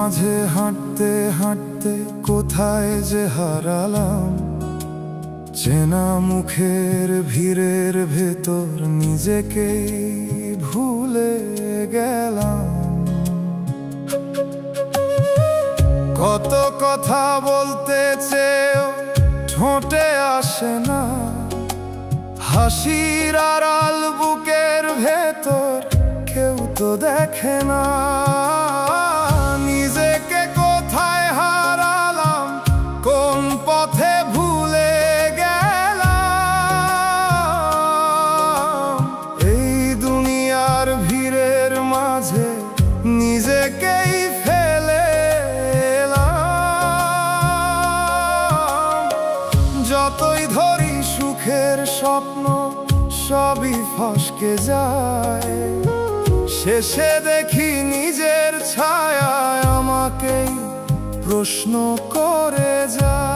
মাঝে হাঁটতে হাঁটতে কোথায় যে হারালাম, চেনা মুখের ভিড়ের ভেতর নিজেকেই ভুলে গেলাম। কত কথা বলতে চেয়েও ঠোঁটে আসে না, হাসির আড়াল বুকের ভেতর কেউ তো দেখে না। নিজেকে কোথায় হারালাম, কোন পথে ভুলে গেলাম। এই দুনিয়ার ভিড়ের মাঝে নিজেকেই ফেলে এলাম। যতই ধরি সুখের স্বপ্ন সবই ফসকে যায়, শেষে দেখি নিজের ছায়া আমাকেই প্রশ্ন করে যায়।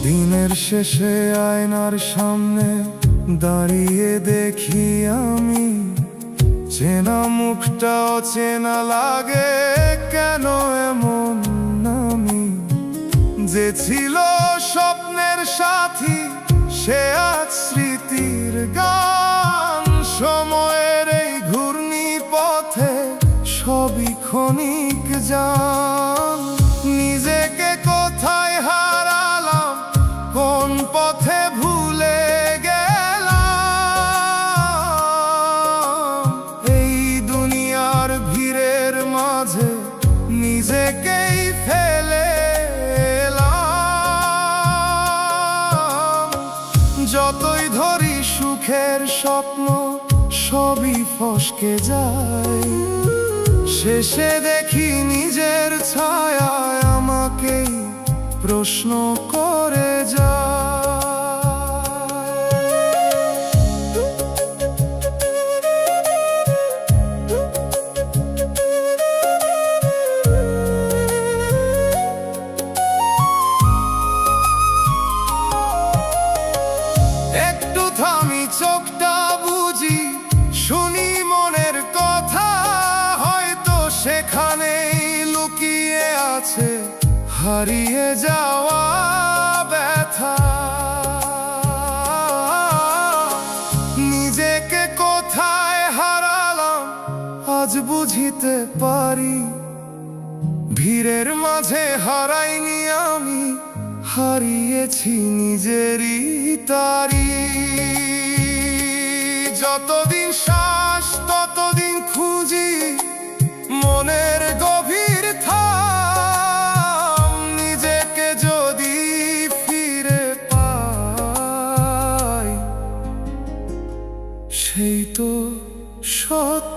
দিনের শেষে আয়নার সামনে দাঁড়িয়ে দেখি আমি, চেনা মুখটা অচেনা লাগে কেন এমন আমি। যে ছিল স্বপ্নের সাথী সে আজ স্মৃতির গান, সময়ের এই ঘূর্ণি পথে সবই ক্ষণিক যান। নিজেকে কোথায় হারালাম, কোন পথে ভুলে গেলাম। এই দুনিয়ার ভিড়ের মাঝে নিজেকেই ফেলে এলাম। যতই ধরি সুখের স্বপ্ন সবই ফসকে যায়, শেষে দেখি নিজের ছায়া আমাকেই প্রশ্ন করে যায়। একটু থামি চোখটা বুঝি, শুনি মনের কথা, হয়তো সেখানেই লুকিয়ে আছে হারিয়ে যাওয়া ব্যথা। নিজেকে কোথায় হারালাম আজ বুঝিতে পারি, ভিড়ের মাঝে হারাইনি আমি, হারিয়েছি নিজেরই তারি। যতদিন শ্বাস ততদিন খুঁজি মনের গভীর থাম, নিজেকে যদি ফিরে পাই সেই তো সত্য।